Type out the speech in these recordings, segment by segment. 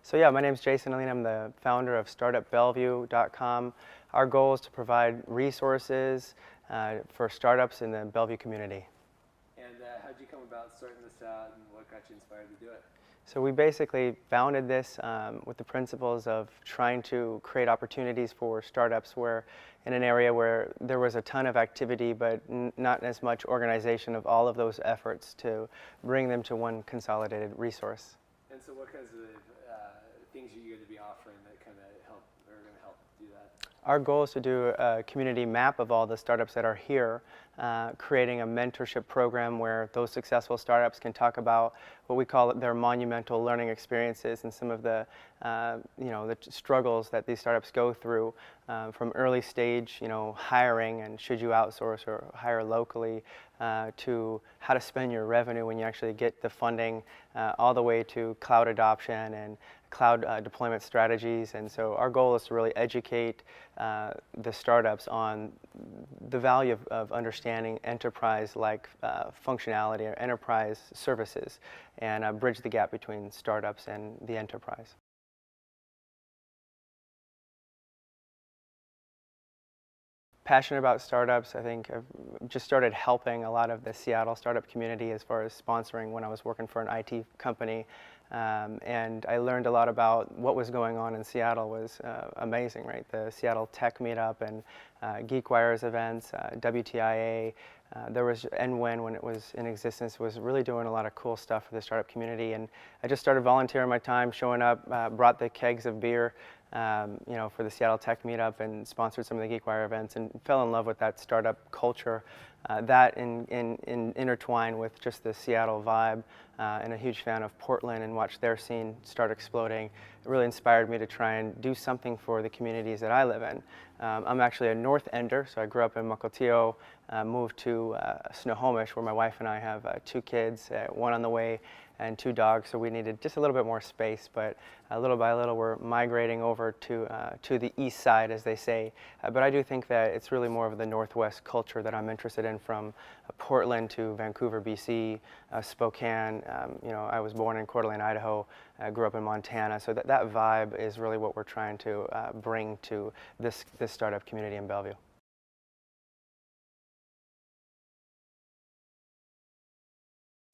So yeah, my name is Jason Alene. I'm the founder of StartupBellevue.com. Our goal is to provide resources for startups in the Bellevue community. And how did you come about starting this out, and what got you inspired to do it? So we basically founded this with the principles of trying to create opportunities for startups where in an area where there was a ton of activity but not as much organization of all of those efforts to bring them to one consolidated resource. And so what kinds of things are you going to be offering that kind of help, or are going to help do that? Our goal is to do a community map of all the startups that are here, creating a mentorship program where those successful startups can talk about what we call their monumental learning experiences and some of the, the struggles that these startups go through from early stage, hiring and should you outsource or hire locally, to how to spend your revenue when you actually get the funding, all the way to cloud adoption and cloud deployment strategies. And so our goal is to really educate the startups on the value of understanding enterprise-like functionality or enterprise services and bridge the gap between startups and the enterprise. Passionate about startups. I think I've just started helping a lot of the Seattle startup community as far as sponsoring when I was working for an IT company. And I learned a lot about what was going on in Seattle. Was amazing, right? The Seattle Tech Meetup and GeekWire's events, WTIA. There was NWEN when it was in existence, was really doing a lot of cool stuff for the startup community. And I just started volunteering my time, showing up, brought the kegs of beer, for the Seattle Tech Meetup and sponsored some of the GeekWire events and fell in love with that startup culture. That intertwined with just the Seattle vibe, and a huge fan of Portland and watched their scene start exploding. It really inspired me to try and do something for the communities that I live in. I'm actually a North Ender, so I grew up in Mukilteo, moved to Snohomish where my wife and I have 2 kids, 1 on the way and 2 dogs, so we needed just a little bit more space, but little by little we're migrating over to the east side, as they say. But I do think that it's really more of the Northwest culture that I'm interested in, from Portland to Vancouver, BC, Spokane. I was born in Coeur d'Alene, Idaho, grew up in Montana, so that vibe is really what we're trying to bring to this startup community in Bellevue.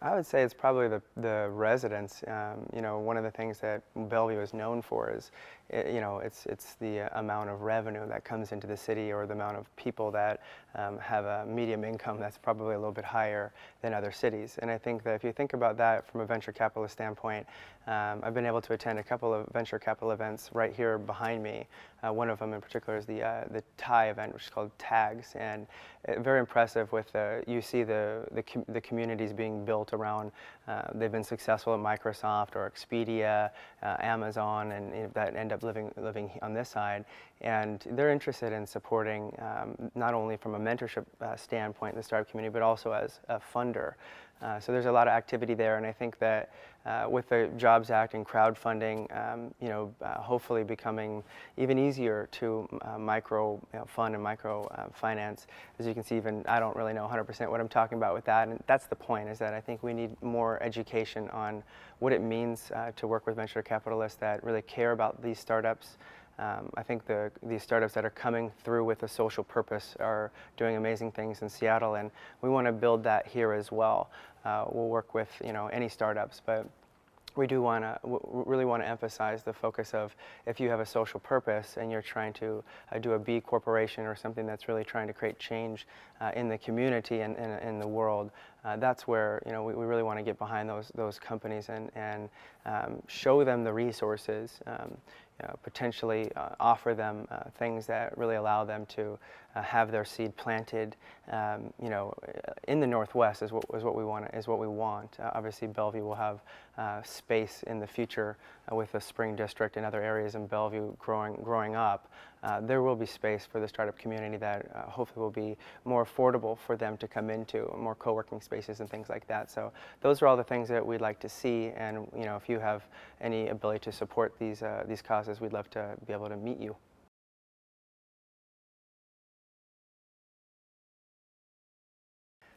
I would say it's probably the residents. One of the things that Bellevue is known for is, it's the amount of revenue that comes into the city, or the amount of people that have a medium income that's probably a little bit higher than other cities. And I think that if you think about that from a venture capitalist standpoint, I've been able to attend a couple of venture capital events right here behind me. One of them in particular is the Thai event, which is called TAGS, and very impressive with you see the communities being built around. They've been successful at Microsoft or Expedia, Amazon, and that end up living on this side. And they're interested in supporting not only from a mentorship standpoint the startup community, but also as a funder. So there's a lot of activity there, and I think that with the Jobs Act and crowdfunding, hopefully becoming even easier to micro fund and micro finance. As you can see, even I don't really know 100% what I'm talking about with that, and that's the point, is that I think we need more education on what it means to work with venture capitalists that really care about these startups. I think these startups that are coming through with a social purpose are doing amazing things in Seattle, and we want to build that here as well. We'll work with any startups, but we do really want to emphasize the focus of, if you have a social purpose and you're trying to do a B corporation or something that's really trying to create change in the community and in the world, that's where we really want to get behind those companies and show them the resources, potentially offer them things that really allow them to have their seed planted, in the Northwest is what we want. Obviously, Bellevue will have space in the future with the Spring District and other areas in Bellevue growing up. There will be space for the startup community that hopefully will be more affordable for them to come into, more co-working spaces and things like that. So those are all the things that we'd like to see, and if you have any ability to support these causes, we'd love to be able to meet you.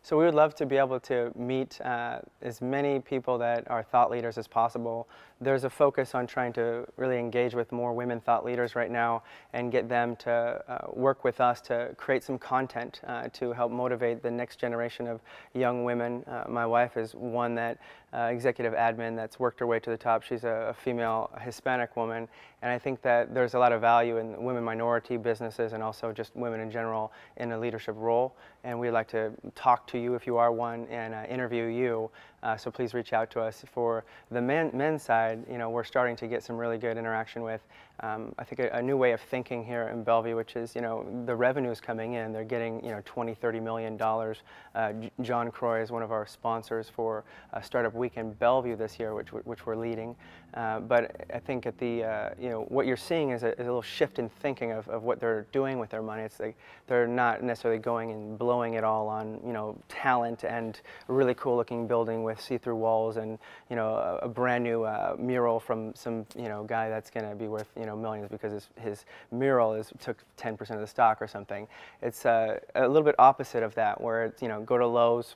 So we would love to be able to meet as many people that are thought leaders as possible. There's a focus on trying to really engage with more women thought leaders right now and get them to work with us to create some content to help motivate the next generation of young women. My wife is one that executive admin that's worked her way to the top. She's a female Hispanic woman, and I think that there's a lot of value in women minority businesses and also just women in general in a leadership role. And we'd like to talk to you if you are one and interview you. So please reach out to us. For the men's side, we're starting to get some really good interaction with, I think, a new way of thinking here in Bellevue, which is, the revenue is coming in. They're getting, $20–30 million. John Croy is one of our sponsors for Startup Week in Bellevue this year, which we're leading. But I think at the, what you're seeing is a little shift in thinking of what they're doing with their money. It's like they're not necessarily going and blowing it all on, talent and a really cool looking building with see-through walls and, a brand new mural from some, guy that's going to be worth, millions because his mural took 10% of the stock or something. It's a little bit opposite of that, where it's, go to Lowe's,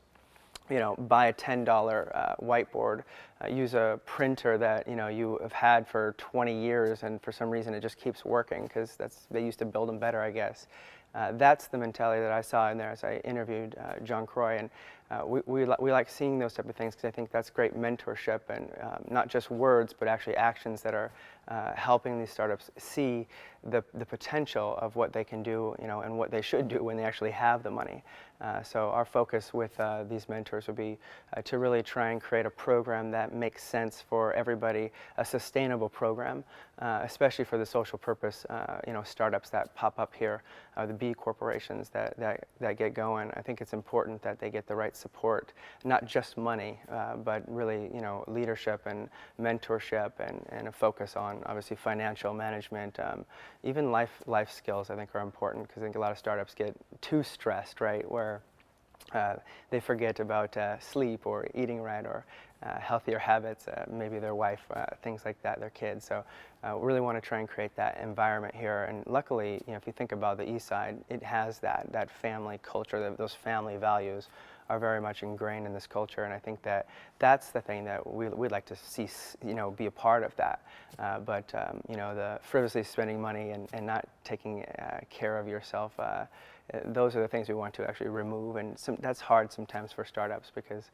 buy a $10 whiteboard, use a printer that you have had for 20 years, and for some reason it just keeps working because they used to build them better, I guess. That's the mentality that I saw in there as I interviewed John Croy, and we like seeing those type of things because I think that's great mentorship and not just words but actually actions that are helping these startups see the potential of what they can do, and what they should do when they actually have the money. So our focus with these mentors would be to really try and create a program that makes sense for everybody, a sustainable program, especially for the social purpose, startups that pop up here, the B corporations that get going. I think it's important that they get the right support, not just money, but really, leadership and mentorship and a focus on obviously financial management, even life skills. I think are important because I think a lot of startups get too stressed, right, where they forget about sleep or eating right or healthier habits, maybe their wife, things like that, their kids. So we really want to try and create that environment here. And luckily, if you think about the East Side, it has that family culture, those family values are very much ingrained in this culture, and I think that's the thing that we'd like to see, be a part of that. But the frivolously spending money and not taking care of yourself, those are the things we want to actually remove, and that's hard sometimes for startups because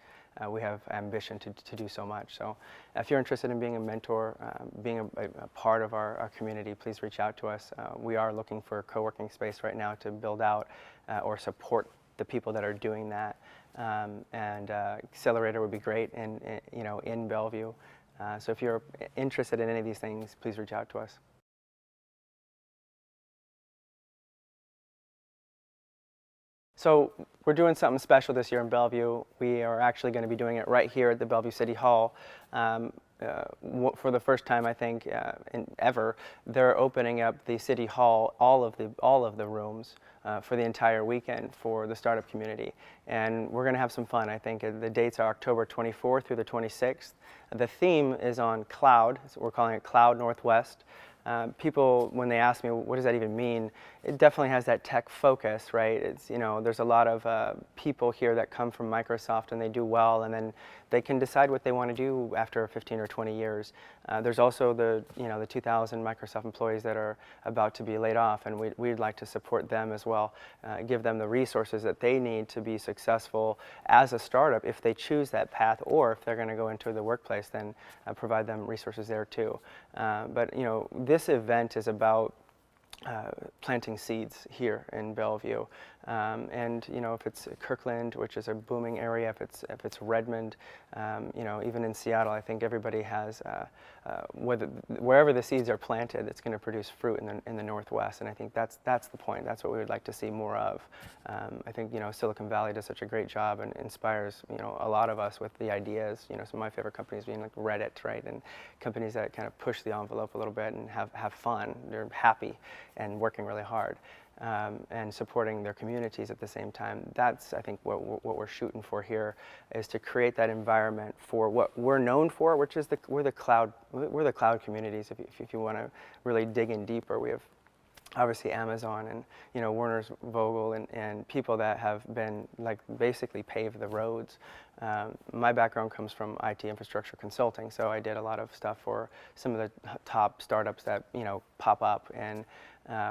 we have ambition to do so much. So if you're interested in being a mentor, being a part of our community, please reach out to us. We are looking for a co-working space right now to build out or support the people that are doing that. And Accelerator would be great in Bellevue. So if you're interested in any of these things, please reach out to us. So we're doing something special this year in Bellevue. We are actually going to be doing it right here at the Bellevue City Hall. For the first time, I think, ever, they're opening up the City Hall, all of the rooms for the entire weekend for the startup community. And we're going to have some fun, I think. The dates are October 24th through the 26th. The theme is on cloud. So we're calling it Cloud Northwest. People, when they ask me, what does that even mean? It definitely has that tech focus, right? It's, there's a lot of people here that come from Microsoft and they do well, and then they can decide what they want to do after 15 or 20 years. There's also the 2,000 Microsoft employees that are about to be laid off, and we'd like to support them as well, give them the resources that they need to be successful as a startup if they choose that path, or if they're going to go into the workplace, then provide them resources there too. But this event is about planting seeds here in Bellevue, and if it's Kirkland, which is a booming area, if it's Redmond, even in Seattle, I think everybody has wherever the seeds are planted, it's going to produce fruit in the Northwest, and I think that's the point. That's what we would like to see more of. I think Silicon Valley does such a great job and inspires a lot of us with the ideas. Some of my favorite companies being like Reddit, right, and companies that kind of push the envelope a little bit and have fun. They're happy and working really hard. And supporting their communities at the same time. That's, I think, what we're shooting for here, is to create that environment for what we're known for, which is we're the cloud communities. If you want to really dig in deeper, we have obviously Amazon and Werner's Vogel and people that have been like basically paved the roads. My background comes from IT infrastructure consulting, so I did a lot of stuff for some of the top startups that pop up, and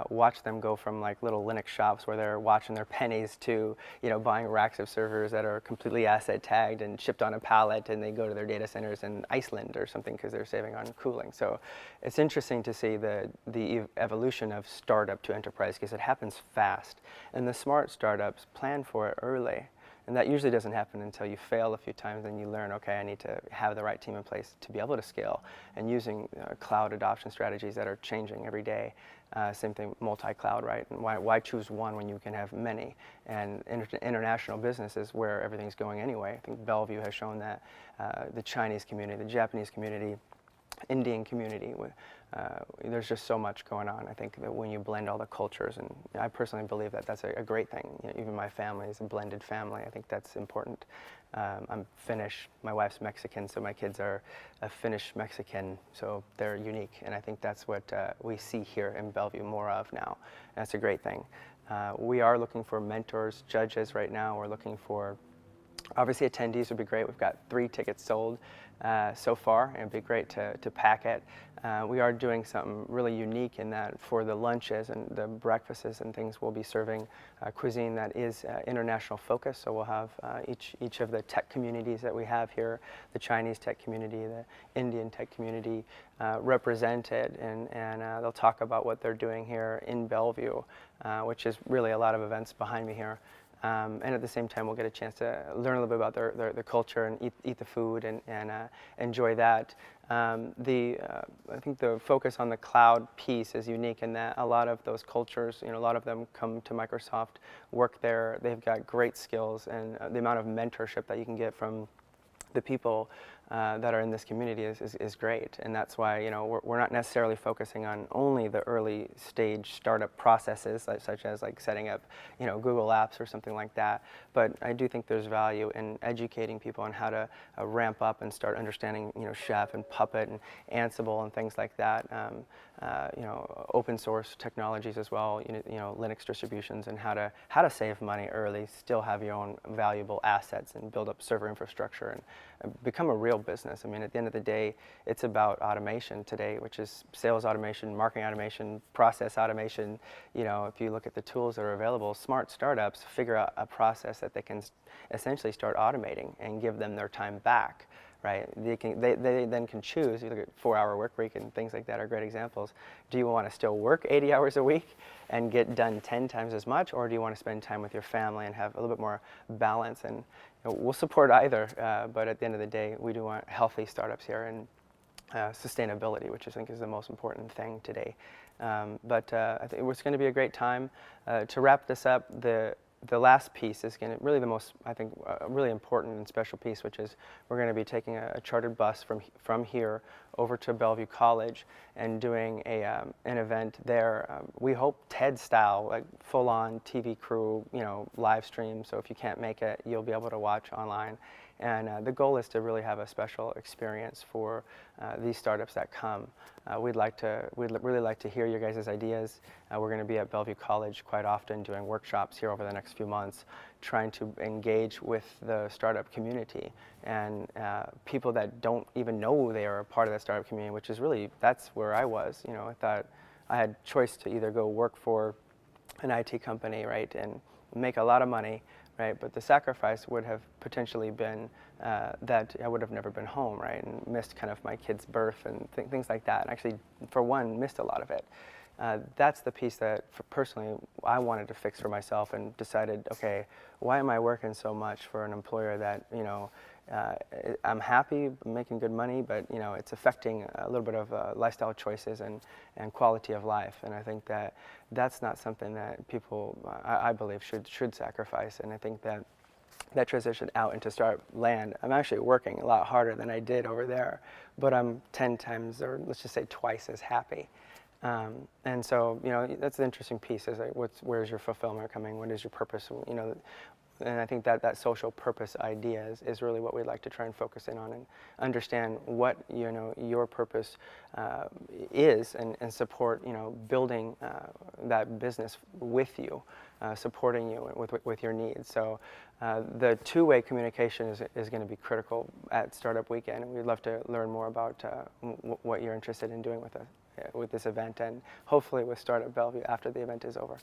watch them go from like little Linux shops where they're watching their pennies to buying racks of servers that are completely asset tagged and shipped on a pallet, and they go to their data centers in Iceland or something because they're saving on cooling. So it's interesting to see the evolution of startup to enterprise, because it happens fast, and the smart startups plan for it early. And that usually doesn't happen until you fail a few times and you learn, okay, I need to have the right team in place to be able to scale, and using cloud adoption strategies that are changing every day. Same thing, multi-cloud, right? And why choose one when you can have many? And international business is where everything's going anyway. I think Bellevue has shown that. The Chinese community, the Japanese community, Indian community. There's just so much going on. I think that when you blend all the cultures, and I personally believe that that's a great thing. Even my family is a blended family. I think that's important. I'm Finnish. My wife's Mexican, so my kids are a Finnish Mexican, so they're unique. And I think that's what we see here in Bellevue more of now. And that's a great thing. We are looking for mentors, judges right now. We're looking for, obviously, attendees would be great. We've got 3 tickets sold so far, and it'd be great to pack it. We are doing something really unique in that for the lunches and the breakfasts and things, we'll be serving cuisine that is international focus. So we'll have each of the tech communities that we have here, the Chinese tech community, the Indian tech community, represented, and they'll talk about what they're doing here in Bellevue, which is really a lot of events behind me here. And at the same time, we'll get a chance to learn a little bit about their culture and eat the food and enjoy that. I think the focus on the cloud piece is unique in that a lot of those cultures, a lot of them come to Microsoft, work there. They've got great skills, and the amount of mentorship that you can get from the people that are in this community is great. And that's why we're not necessarily focusing on only the early stage startup processes, such as like setting up Google Apps or something like that. But I do think there's value in educating people on how to ramp up and start understanding Chef and Puppet and Ansible and things like that. Open source technologies as well, Linux distributions, and how to save money early, still have your own valuable assets, and build up server infrastructure and become a real business. I mean, at the end of the day, it's about automation today, which is sales automation, marketing automation, process automation. If you look at the tools that are available, smart startups figure out a process that they can essentially start automating and give them their time back. Right? They then can choose. You look at 4-hour work week and things like that are great examples. Do you want to still work 80 hours a week and get done 10 times as much, or do you want to spend time with your family and have a little bit more balance? And we'll support either, but at the end of the day, we do want healthy startups here, and sustainability, which I think is the most important thing today. But I think it's going to be a great time. To wrap this up, the last piece is going to really the most, I think, really important and special piece, which is we're going to be taking a chartered bus from here over to Bellevue College and doing an event there. We hope TED style, like full-on TV crew, live stream. So if you can't make it, you'll be able to watch online. And the goal is to really have a special experience for these startups that come. We'd really like to hear your guys' ideas. We're going to be at Bellevue College quite often doing workshops here over the next few months, trying to engage with the startup community and people that don't even know they are a part of the startup community, which is really, that's where I was. I thought I had choice to either go work for an IT company, right, and make a lot of money, right? But the sacrifice would have potentially been that I would have never been home, right? And missed kind of my kid's birth and things like that. And actually, for one, missed a lot of it. That's the piece that, personally, I wanted to fix for myself, and decided, okay, why am I working so much for an employer that, I'm happy, making good money, but, it's affecting a little bit of lifestyle choices and quality of life. And I think that that's not something that people, I believe, should sacrifice. And I think that transition out into startup land, I'm actually working a lot harder than I did over there, but I'm 10 times, or let's just say twice as happy. And so, that's the interesting piece, is like, where's your fulfillment coming? What is your purpose? And I think that that social purpose idea is really what we'd like to try and focus in on, and understand what your purpose is, and support building that business with you, supporting you with your needs. So the two-way communication is going to be critical at Startup Weekend, and we'd love to learn more about what you're interested in doing with this event, and hopefully with Startup Bellevue after the event is over.